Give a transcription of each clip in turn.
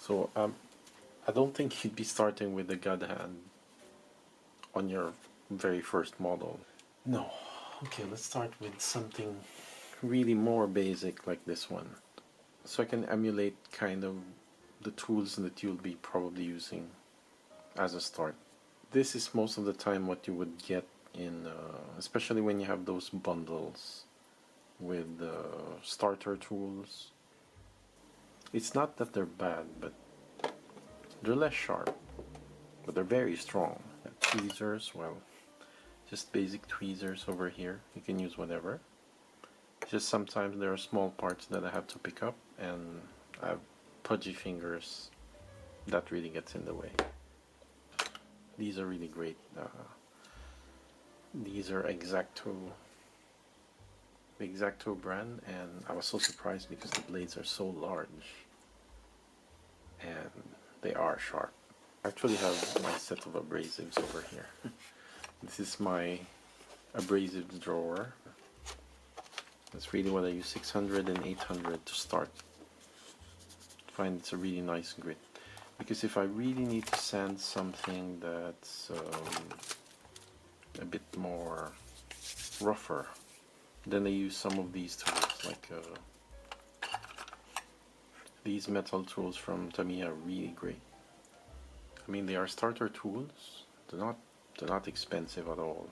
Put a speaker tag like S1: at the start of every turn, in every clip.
S1: So I don't think you'd be starting with the God Hand on your very first model. No. Okay, let's start with something really more basic like this one. So I can emulate kind of the tools that you'll be probably using as a start. This is most of the time what you would get in, especially when you have those bundles with starter tools. It's not that they're bad, but they're less sharp, but they're very strong. Tweezers, well, just basic tweezers over here. You can use whatever. Just sometimes there are small parts that I have to pick up, and I have pudgy fingers. That really gets in the way. These are really great. These are the X-Acto brand, and I was so surprised because the blades are so large and they are sharp. I actually have my set of abrasives over here. This is my abrasives drawer. That's really what I use, 600 and 800 to start. I find it's a really nice grit. Because if I really need to sand something that's a bit more rougher, then I use some of these tools, like these metal tools from Tamiya are really great. I mean, they are starter tools. They're not expensive at all,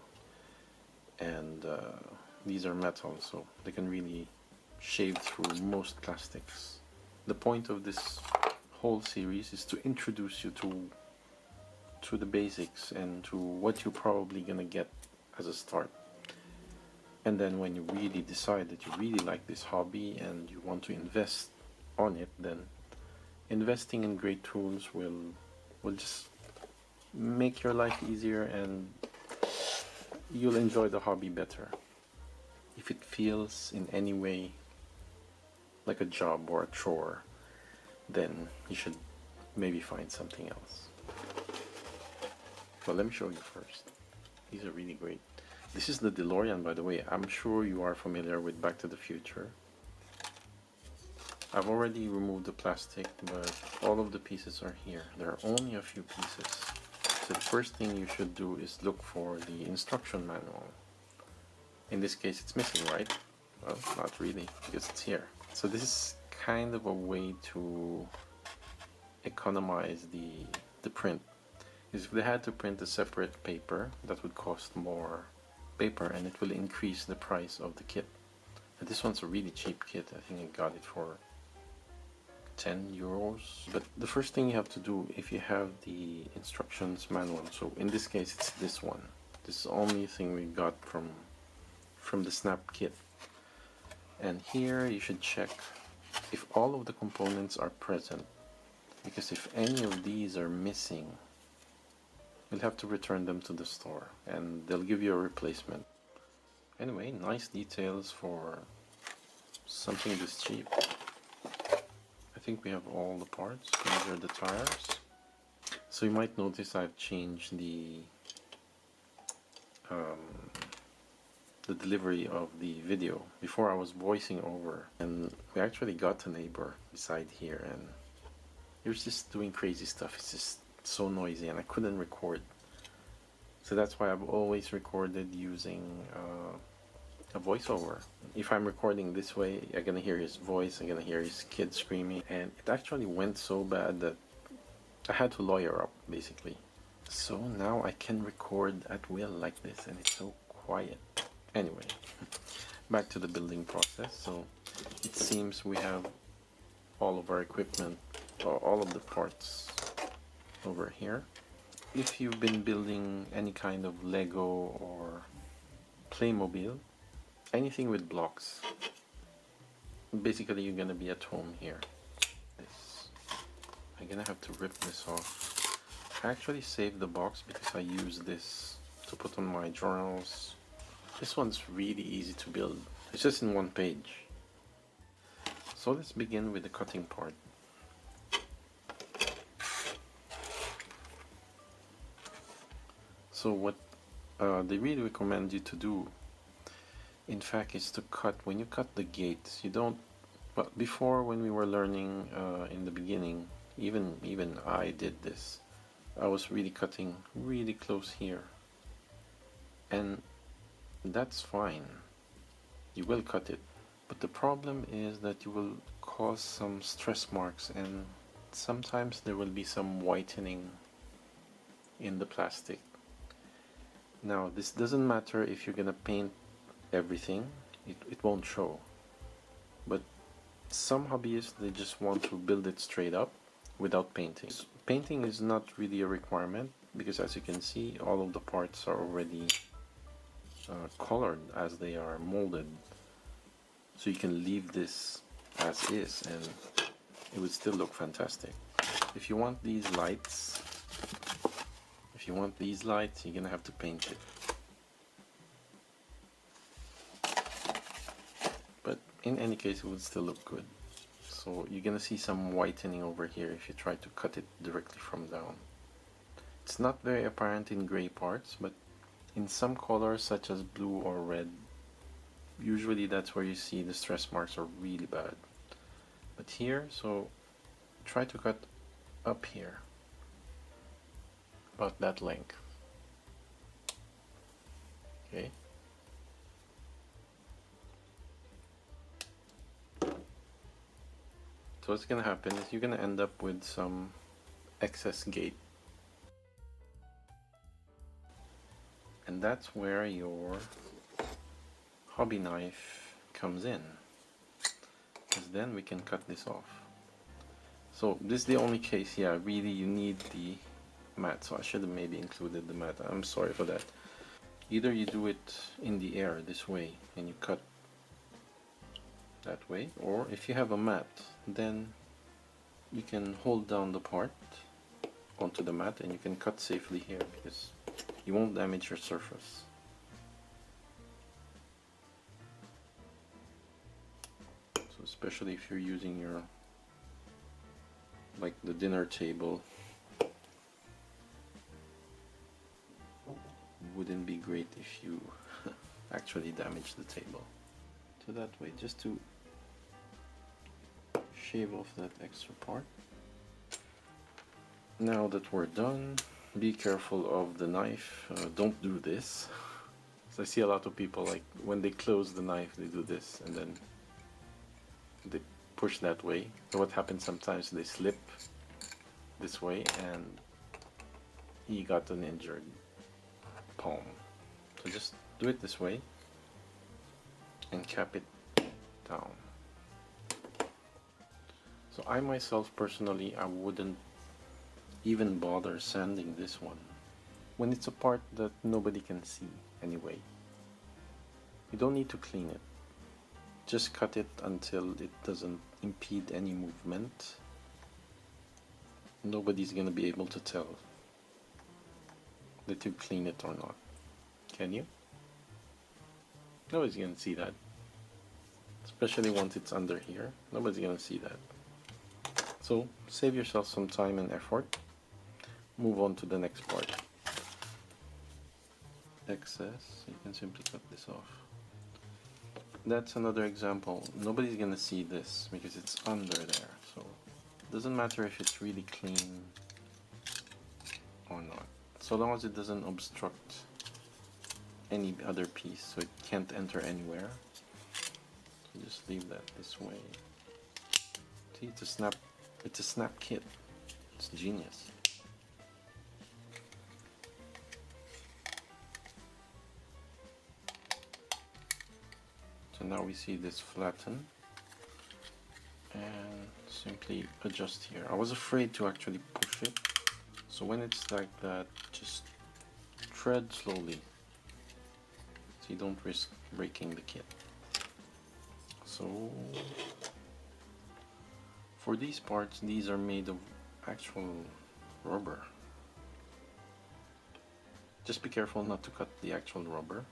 S1: and these are metal, so they can really shave through most plastics. The point of this whole series is to introduce you to the basics and to what you're probably gonna get as a start. And then when you really decide that you really like this hobby and you want to invest on it, then investing in great tools will just make your life easier, and you'll enjoy the hobby better. If it feels in any way like a job or a chore, then you should maybe find something else. But let me show you first. These are really great. This is the DeLorean, by the way. I'm sure you are familiar with Back to the Future. I've already removed the plastic, but all of the pieces are here. There are only a few pieces. So the first thing you should do is look for the instruction manual. In this case, it's missing, right? Well, not really, because it's here. So this is kind of a way to economize the print. Because if they had to print a separate paper, that would cost more paper, and it will increase the price of the kit. And this one's a really cheap kit. I think I got it for 10 euros. But the first thing you have to do, if you have the instructions manual, so in this case it's this one. This is the only thing we got from the Snap kit. And here you should check if all of the components are present, because if any of these are missing, you'll have to return them to the store and they'll give you a replacement. Anyway, nice details for something this cheap. I think we have all the parts. These are the tires. So you might notice I've changed the delivery of the video. Before I was voicing over, and we actually got a neighbor beside here, and he was just doing crazy stuff. It's just so noisy and I couldn't record. So that's why I've always recorded using a voiceover. If I'm recording this way, I'm gonna hear his voice, I'm gonna hear his kid screaming, and it actually went so bad that I had to lawyer up, basically. So now I can record at will like this, and it's so quiet. Anyway, back to the building process. So it seems we have all of our equipment, or all of the parts over here. If you've been building any kind of Lego or Playmobil, anything with blocks, basically you're gonna be at home here. I'm gonna have to rip this off. I actually saved the box because I use this to put on my journals. This one's really easy to build. It's just in one page. So let's begin with the cutting part. So what they really recommend you to do, in fact, is to cut, when you cut the gates, you don't, but before, when we were learning in the beginning, Even I did this. I was really cutting really close here, and that's fine. You will cut it, but the problem is that you will cause some stress marks, and sometimes there will be some whitening in the plastic. Now, this doesn't matter if you're gonna paint everything, it won't show. But some hobbyists, they just want to build it straight up without painting. Painting is not really a requirement, because as you can see, all of the parts are already colored as they are molded. So you can leave this as is and it would still look fantastic. If you want these lights, you're gonna have to paint it. But in any case, it would still look good. So you're gonna see some whitening over here if you try to cut it directly from down. It's not very apparent in gray parts, but in some colors such as blue or red, usually that's where you see the stress marks are really bad. But here, so try to cut up here, about that length. Okay. So what's gonna happen is you're gonna end up with some excess gate. And that's where your hobby knife comes in, because then we can cut this off. So this is the only case, yeah, really you need the mat. So I should have maybe included the mat. I'm sorry for that. Either you do it in the air this way and you cut that way, or if you have a mat, then you can hold down the part onto the mat and you can cut safely here, because you won't damage your surface. So especially if you're using your, like the dinner table, wouldn't be great if you actually damage the table. So that way, just to shave off that extra part. Now that we're done, be careful of the knife. Don't do this. So I see a lot of people, like when they close the knife, they do this and then they push that way. So what happens sometimes, they slip this way and he got an injured palm. So just do it this way and cap it down. So I myself personally, I wouldn't even bother sanding this one when it's a part that nobody can see anyway. You don't need to clean it. Just cut it until it doesn't impede any movement. Nobody's gonna be able to tell that you clean it or not. Can you? Nobody's gonna see that. Especially once it's under here. Nobody's gonna see that. So save yourself some time and effort. Move on to the next part. Excess, you can simply cut this off. That's another example. Nobody's gonna see this because it's under there. So it doesn't matter if it's really clean or not, so long as it doesn't obstruct any other piece, so it can't enter anywhere. So just leave that this way. See, it's a snap kit. It's genius. So now we see this flatten and simply adjust here. I was afraid to actually push it, so when it's like that, just tread slowly so you don't risk breaking the kit. So for these parts, these are made of actual rubber. Just be careful not to cut the actual rubber.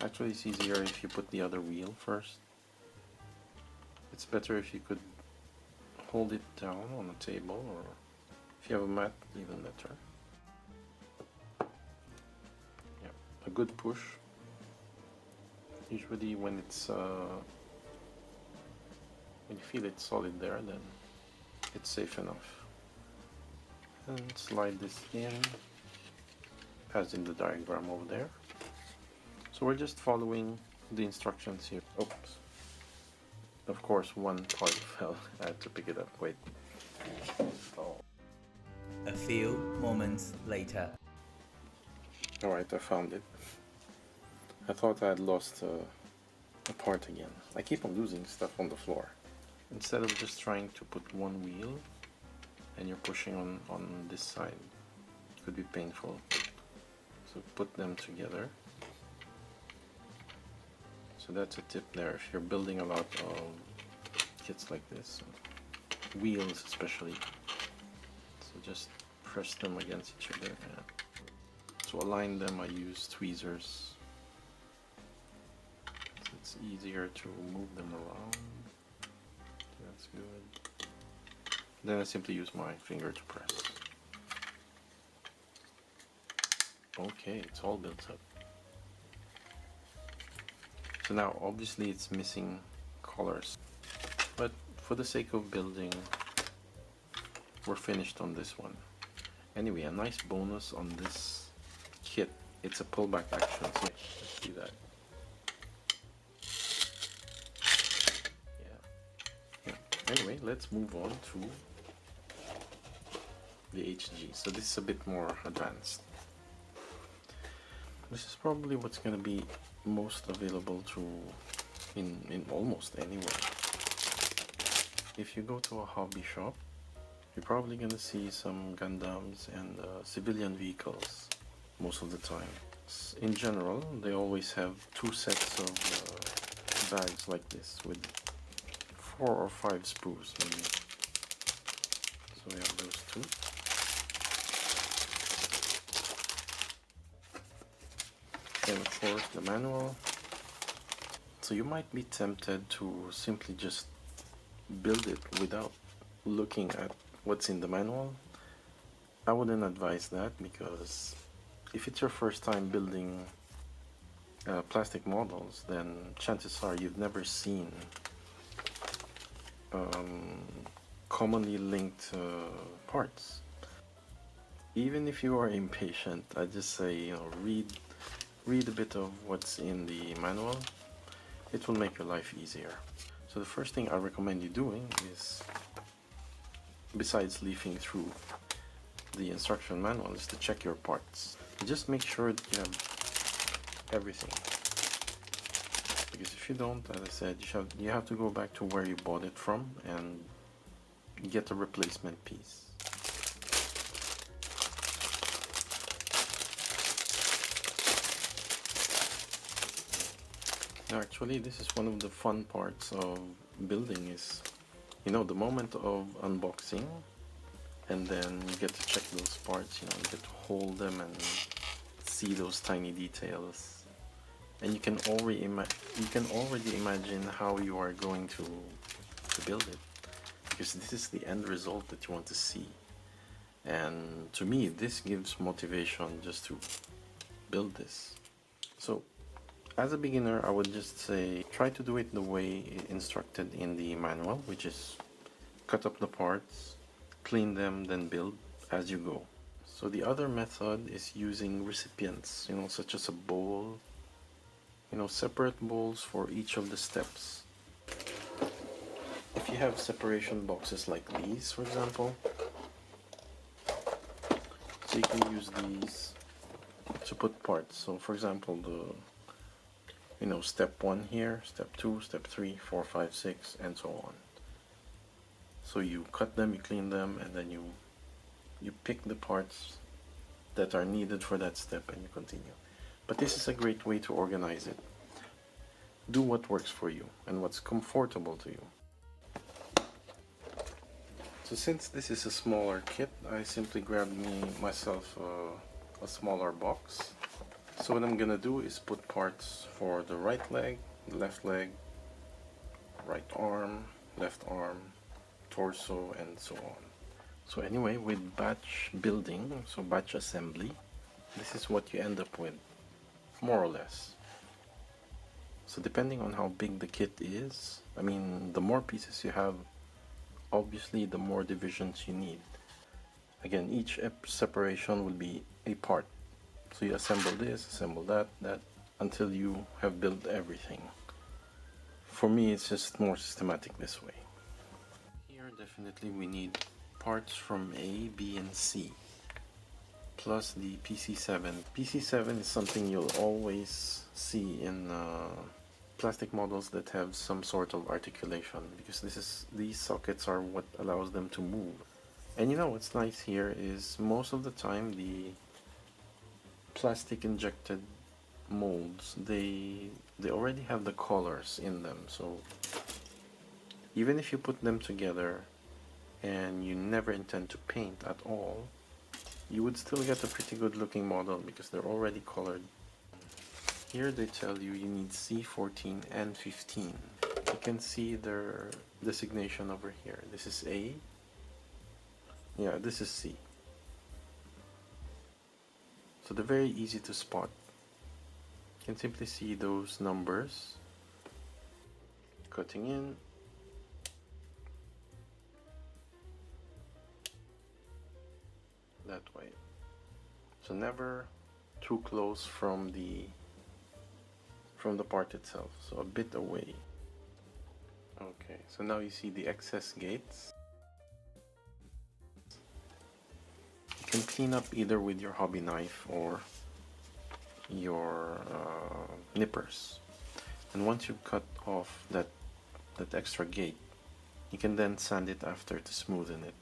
S1: Actually, it's easier if you put the other wheel first. It's better if you could hold it down on a table, or if you have a mat, even better. Yeah, a good push. Usually when it's when you feel it's solid there, then it's safe enough. and slide this in as in the diagram over there. So we're just following the instructions here. Oops. Of course, one part fell. I had to pick it up. Wait. Oh.
S2: A few moments later.
S1: Alright, I found it. I thought I had lost a part again. I keep on losing stuff on the floor. Instead of just trying to put one wheel and you're pushing on this side, it could be painful. So put them together. So that's a tip there if you're building a lot of kits like this, wheels especially. So just press them against each other. Yeah. To align them, I use tweezers. So it's easier to move them around. That's good. Then I simply use my finger to press. Okay, it's all built up. So now obviously it's missing colors, but for the sake of building, we're finished on this one. Anyway, a nice bonus on this kit, it's a pullback action. So let's see that. Yeah. Anyway, let's move on to the HG. So this is a bit more advanced. This is probably what's going to be most available to in almost anywhere. If you go to a hobby shop, you're probably going to see some Gundams and civilian vehicles most of the time. In general, they always have two sets of bags like this with 4 or 5 sprues maybe. So we have those two. And of course the manual. So you might be tempted to simply just build it without looking at what's in the manual. I wouldn't advise that, because if it's your first time building plastic models, then chances are you've never seen commonly linked parts. Even if you are impatient, I just say, you know, read a bit of what's in the manual. It will make your life easier. So the first thing I recommend you doing is, besides leafing through the instruction manual, is to check your parts. Just make sure that you have everything. Because if you don't, as I said, you have to go back to where you bought it from and get a replacement piece. Actually, this is one of the fun parts of building, is, you know, the moment of unboxing, and then you get to check those parts, you know, you get to hold them and see those tiny details, and you can already imagine how you are going to build it, because this is the end result that you want to see. And to me, this gives motivation just to build this. So as a beginner, I would just say try to do it the way instructed in the manual, which is cut up the parts, clean them, then build as you go. So the other method is using recipients, you know, such as a bowl, you know, separate bowls for each of the steps. If you have separation boxes like these, for example, so you can use these to put parts. So for example, you know, step 1 here, step 2, step 3, 4, 5, 6, and so on. So you cut them, you clean them, and then you pick the parts that are needed for that step and you continue. But this is a great way to organize it. Do what works for you and what's comfortable to you. So since this is a smaller kit, I simply grabbed myself a smaller box. So what I'm gonna do is put parts for the right leg, left leg, right arm, left arm, torso, and so on. So anyway, with batch building, so batch assembly, this is what you end up with, more or less. So depending on how big the kit is, I mean, the more pieces you have, obviously the more divisions you need. Again, each separation will be a part. So you assemble this, assemble that, until you have built everything. For me, it's just more systematic this way. Here, definitely we need parts from A, B, and C, plus the PC7. PC7 is something you'll always see in plastic models that have some sort of articulation, because these sockets are what allows them to move. And you know what's nice here is most of the time the plastic injected molds, they already have the colors in them, so even if you put them together and you never intend to paint at all, you would still get a pretty good looking model because they're already colored. Here they tell you need C14 and 15. You can see their designation over here. This is A. Yeah, this is C. So they're very easy to spot. You can simply see those numbers. Cutting in. That way. So never too close from the part itself, so a bit away. Okay, so now you see the excess gates. You can clean up either with your hobby knife or your nippers. And once you cut off that extra gate, you can then sand it after to smoothen it.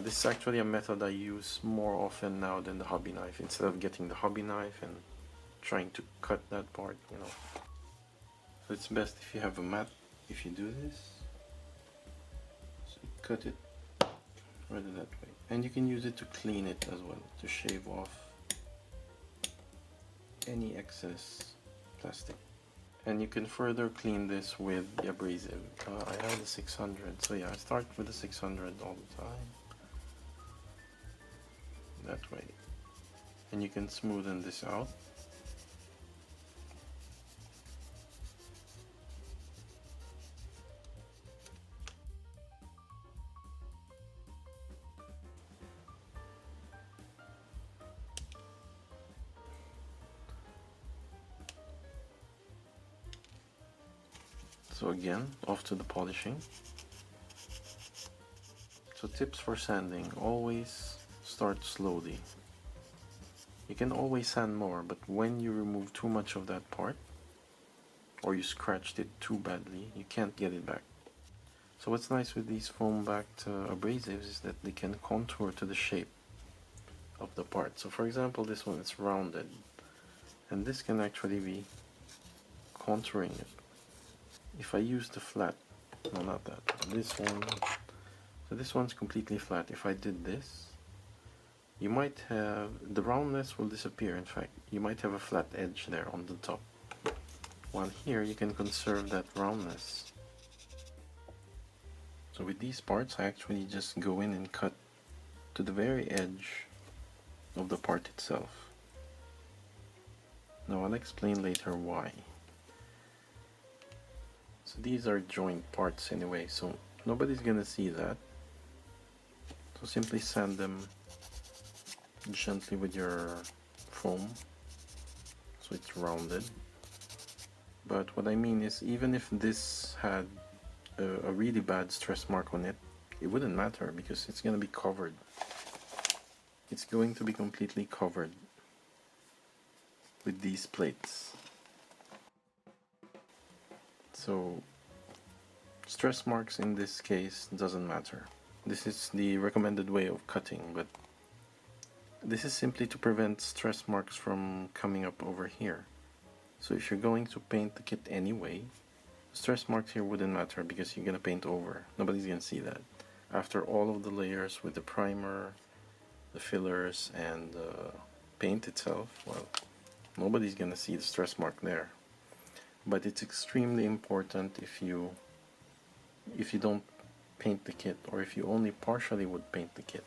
S1: This is actually a method I use more often now than the hobby knife. Instead of getting the hobby knife and trying to cut that part, you know. So it's best if you have a mat, if you do this. So you cut it rather that way. And you can use it to clean it as well, to shave off any excess plastic. And you can further clean this with the abrasive. I have the 600, so yeah, I start with the 600 all the time. That way. And you can smoothen this out. So again, off to the polishing. So tips for sanding: always start slowly. You can always sand more, but when you remove too much of that part, or you scratched it too badly, you can't get it back. So what's nice with these foam-backed abrasives is that they can contour to the shape of the part. So for example, this one is rounded, and this can actually be contouring it. If I use the flat, no, not that, this one, so this one's completely flat. If I did this, you might have, the roundness will disappear. In fact, you might have a flat edge there on the top. While here, you can conserve that roundness. So with these parts, I actually just go in and cut to the very edge of the part itself. Now I'll explain later why. So these are joint parts anyway, so nobody's gonna see that. So simply sand them gently with your foam so it's rounded. But what I mean is, even if this had a really bad stress mark on it, it wouldn't matter because it's gonna be covered. It's going to be completely covered with these plates. So stress marks in this case doesn't matter. This is the recommended way of cutting, but this is simply to prevent stress marks from coming up over here. So if you're going to paint the kit anyway, stress marks here wouldn't matter because you're gonna paint over. Nobody's gonna see that. After all of the layers with the primer, the fillers, and the paint itself, well, nobody's gonna see the stress mark there. But it's extremely important if you don't paint the kit, or if you only partially would paint the kit.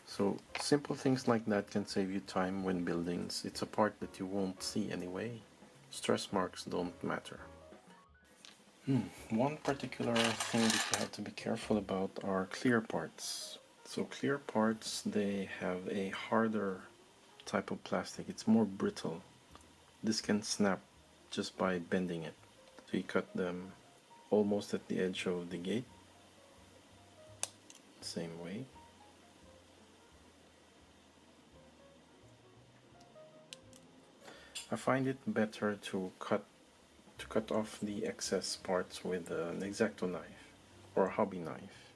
S1: So simple things like that can save you time when building. It's a part that you won't see anyway. Stress marks don't matter. One particular thing that you have to be careful about are clear parts. So clear parts, they have a harder type of plastic. It's more brittle. This can snap just by bending it. So you cut them almost at the edge of the gate. Same way. I find it better to cut off the excess parts with an X-Acto knife or a hobby knife.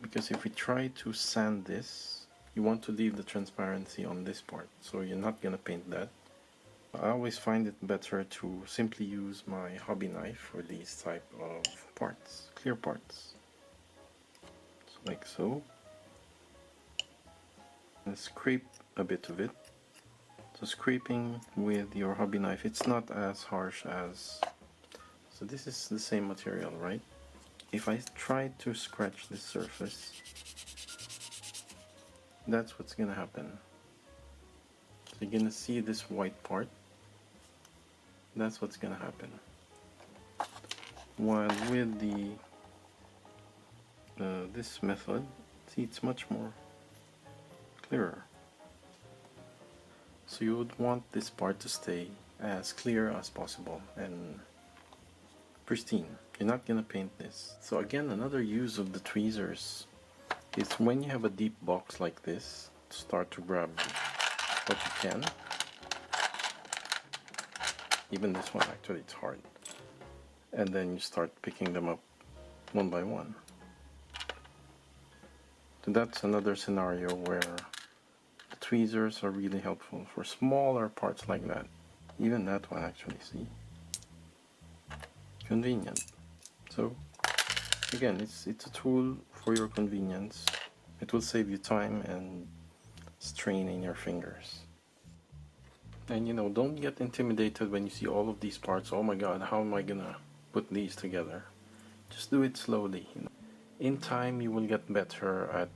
S1: Because if we try to sand this, you want to leave the transparency on this part, so you're not gonna paint that. I always find it better to simply use my hobby knife for these type of parts, clear parts. So like so. And scrape a bit of it. So scraping with your hobby knife, it's not as harsh as... So this is the same material, right? If I try to scratch this surface, that's what's gonna happen. So you're gonna see this white part. That's what's gonna happen. While with the this method, see, it's much more clearer. So you would want this part to stay as clear as possible and pristine. You're not gonna paint this. So again, another use of the tweezers is when you have a deep box like this, start to grab what you can. Even this one, actually, it's hard. And then you start picking them up one by one. So that's another scenario where the tweezers are really helpful for smaller parts like that. Even that one, actually, see? Convenient. So again, it's a tool for your convenience. It will save you time and strain in your fingers. And you know, don't get intimidated when you see all of these parts. Oh my god, how am I gonna put these together? Just do it slowly. You know. In time you will get better at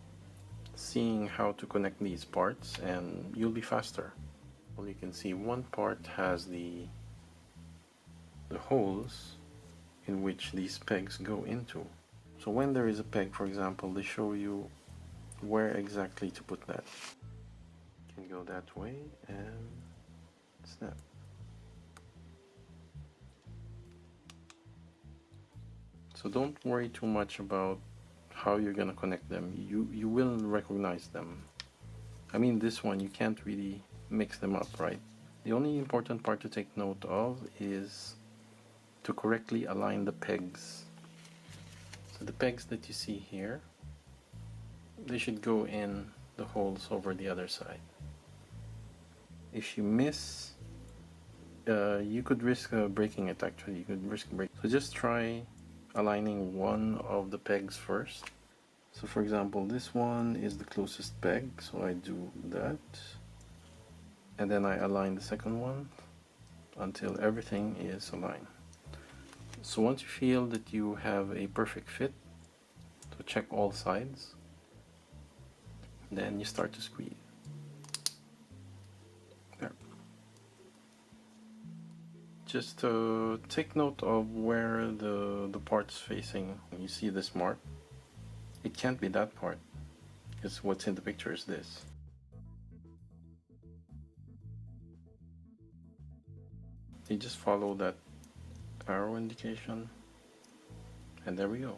S1: seeing how to connect these parts and you'll be faster. Well, you can see one part has the holes in which these pegs go into. So when there is a peg, for example, they show you where exactly to put that. You can go that way and snap. So don't worry too much about how you're gonna connect them. You will recognize them. I mean, this one you can't really mix them up, right? The only important part to take note of is to correctly align the pegs. So the pegs that you see here, they should go in the holes over the other side. If you miss, you could risk breaking it. Actually, you could risk breaking. So just try aligning one of the pegs first. So for example, this one is the closest peg, so I do that, and then I align the second one until everything is aligned. So once you feel that you have a perfect fit, so check all sides, then you start to squeeze. There. Just take note of where the part's facing. You see this mark? It can't be that part, because what's in the picture is this. You just follow that arrow indication, and there we go.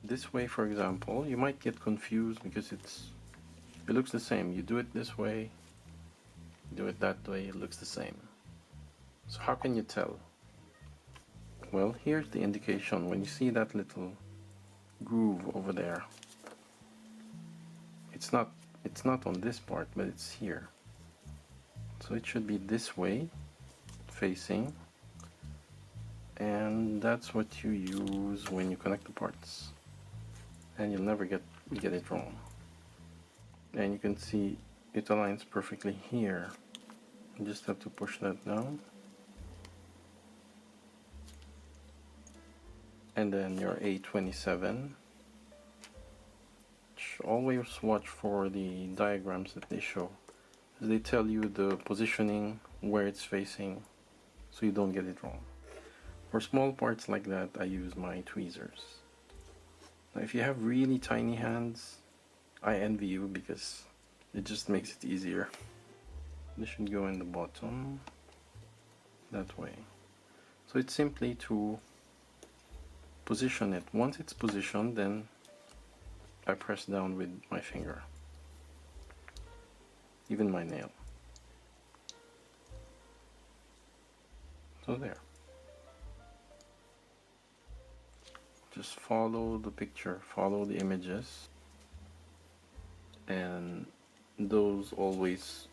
S1: This way, for example, you might get confused because it looks the same. You do it this way, do it that way, it looks the same. So how can you tell? Well, here's the indication. When you see that little groove over there, it's not on this part, but it's here. So it should be this way, facing, and that's what you use when you connect the parts. And you'll never get it wrong. And you can see it aligns perfectly here. You just have to push that down. And then your A27. Always watch for the diagrams that they show. They tell you the positioning, where it's facing, so you don't get it wrong. For small parts like that, I use my tweezers. Now, if you have really tiny hands, I envy you because it just makes it easier. This should go in the bottom, that way. So it's simply to position it. Once it's positioned, then I press down with my finger, even my nail. So there. Just follow the picture, follow the images, and those always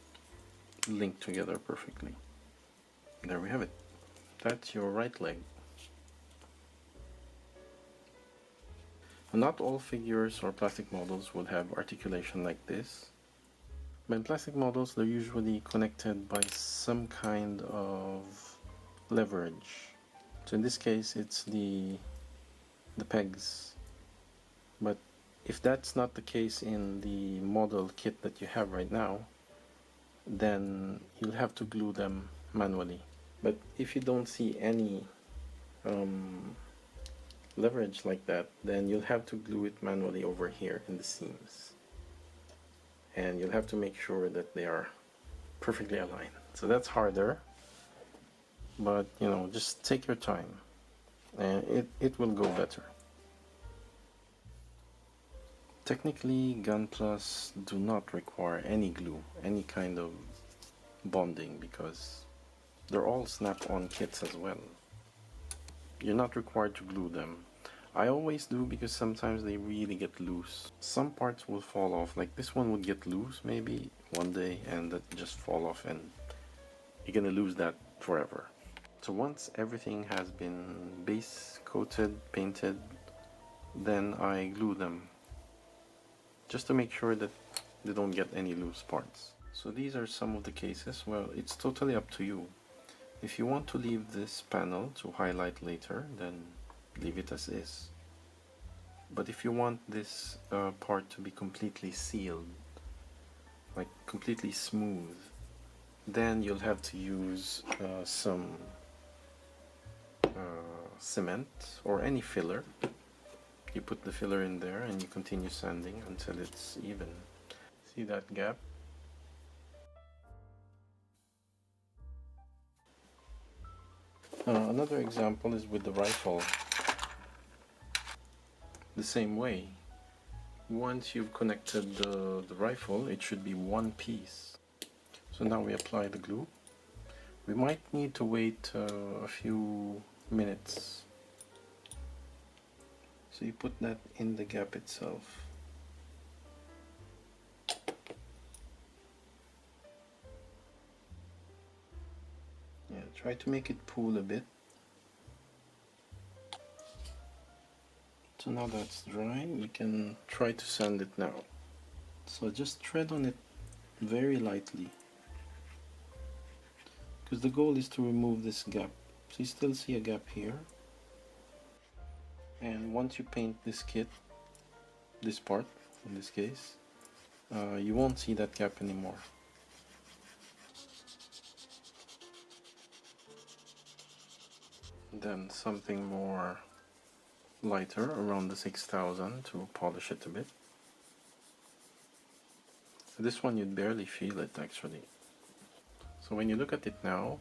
S1: link together perfectly. There we have it. That's your right leg. Not all figures or plastic models would have articulation like this. But in plastic models, they're usually connected by some kind of leverage. So in this case, it's the pegs. But if that's not the case in the model kit that you have right now, then you'll have to glue them manually. But if you don't see any leverage like that, then you'll have to glue it manually over here in the seams. And you'll have to make sure that they are perfectly aligned. So that's harder, but you know, just take your time and it will go better. Technically, Gunpla do not require any glue, any kind of bonding, because they're all snap-on kits as well. You're not required to glue them. I always do because sometimes they really get loose. Some parts will fall off, like this one would get loose maybe one day and that just fall off and you're gonna lose that forever. So once everything has been base coated, painted, then I glue them just to make sure that they don't get any loose parts. So these are some of the cases. Well, it's totally up to you. If you want to leave this panel to highlight later, then leave it as is. But if you want this part to be completely sealed, like completely smooth, then you'll have to use some cement or any filler. You put the filler in there and you continue sanding until it's even. See that gap? Another example is with the rifle. The same way. Once you've connected the rifle, it should be one piece. So now we apply the glue. We might need to wait a few minutes. So you put that in the gap itself. Yeah, try to make it pool a bit. So now that's dry, we can try to sand it now. So just tread on it very lightly, because the goal is to remove this gap. So you still see a gap here. And once you paint this kit, this part in this case, you won't see that gap anymore. Then something more lighter around the 6000 to polish it a bit. This one you'd barely feel it actually. So when you look at it now,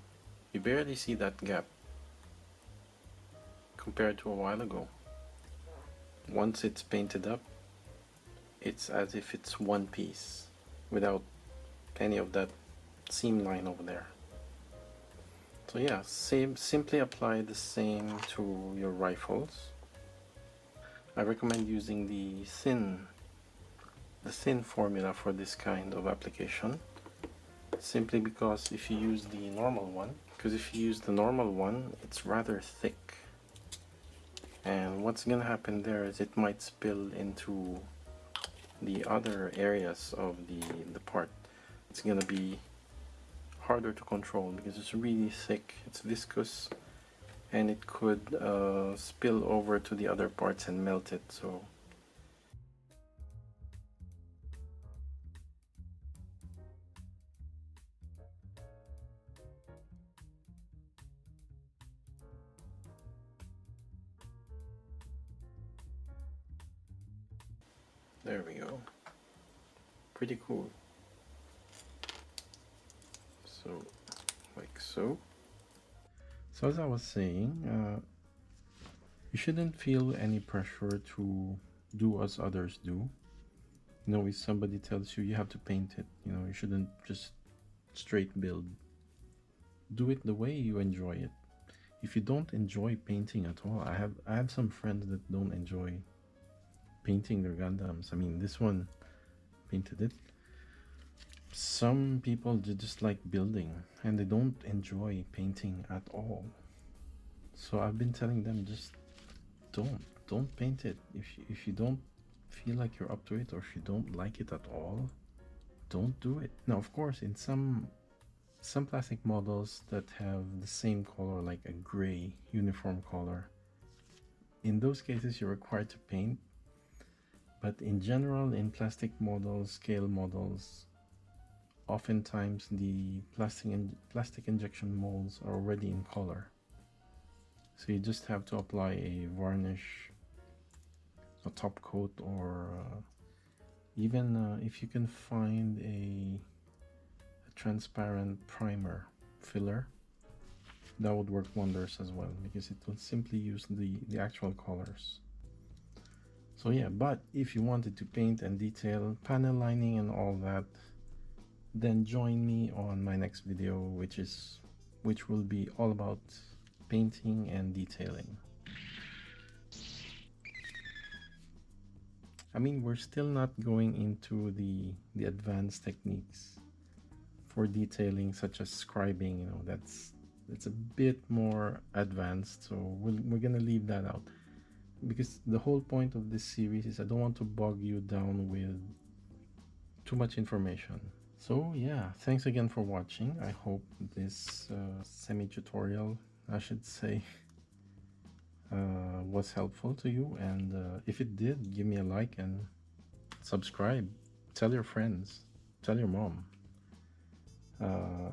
S1: you barely see that gap compared to a while ago. Once it's painted up, it's as if it's one piece without any of that seam line over there. So yeah, simply apply the same to your rifles. I recommend using the thin formula for this kind of application, simply because if you use the normal one, it's rather thick, and what's gonna happen there is it might spill into the other areas of the part. It's gonna be harder to control because it's really thick, it's viscous, and it could spill over to the other parts and melt it. So There we go. Pretty cool. So, like so. So as I was saying, you shouldn't feel any pressure to do as others do. You know, if somebody tells you you have to paint it, you know, you shouldn't just straight build. Do it the way you enjoy it. If you don't enjoy painting at all, I have some friends that don't enjoy painting their Gundams. I mean, this one painted it. Some people just like building and they don't enjoy painting at all. So I've been telling them, just don't paint it. If you don't feel like you're up to it, or if you don't like it at all, don't do it. Now, of course, in some plastic models that have the same color, like a gray uniform color, in those cases you're required to paint. But in general, in plastic models, scale models, oftentimes the plastic injection molds are already in color. So you just have to apply a varnish, a top coat, or even if you can find a transparent primer filler, that would work wonders as well, because it will simply use the actual colors. So yeah, but if you wanted to paint and detail, panel lining and all that, then join me on my next video, which will be all about painting and detailing. I mean, we're still not going into the advanced techniques for detailing, such as scribing. You know, that's a bit more advanced, so we're gonna leave that out, because the whole point of this series is I don't want to bog you down with too much information. So yeah, thanks again for watching. I hope this semi-tutorial, I should say, was helpful to you, and if it did, give me a like and subscribe. Tell your friends, tell your mom.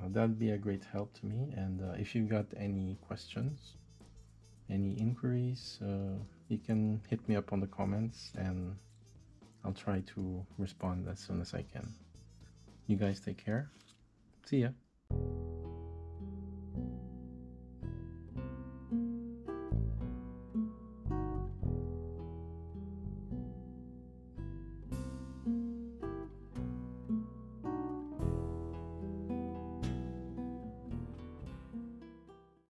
S1: That'd be a great help to me. And if you got any questions, any inquiries, you can hit me up on the comments and I'll try to respond as soon as I can. You guys take care. See ya.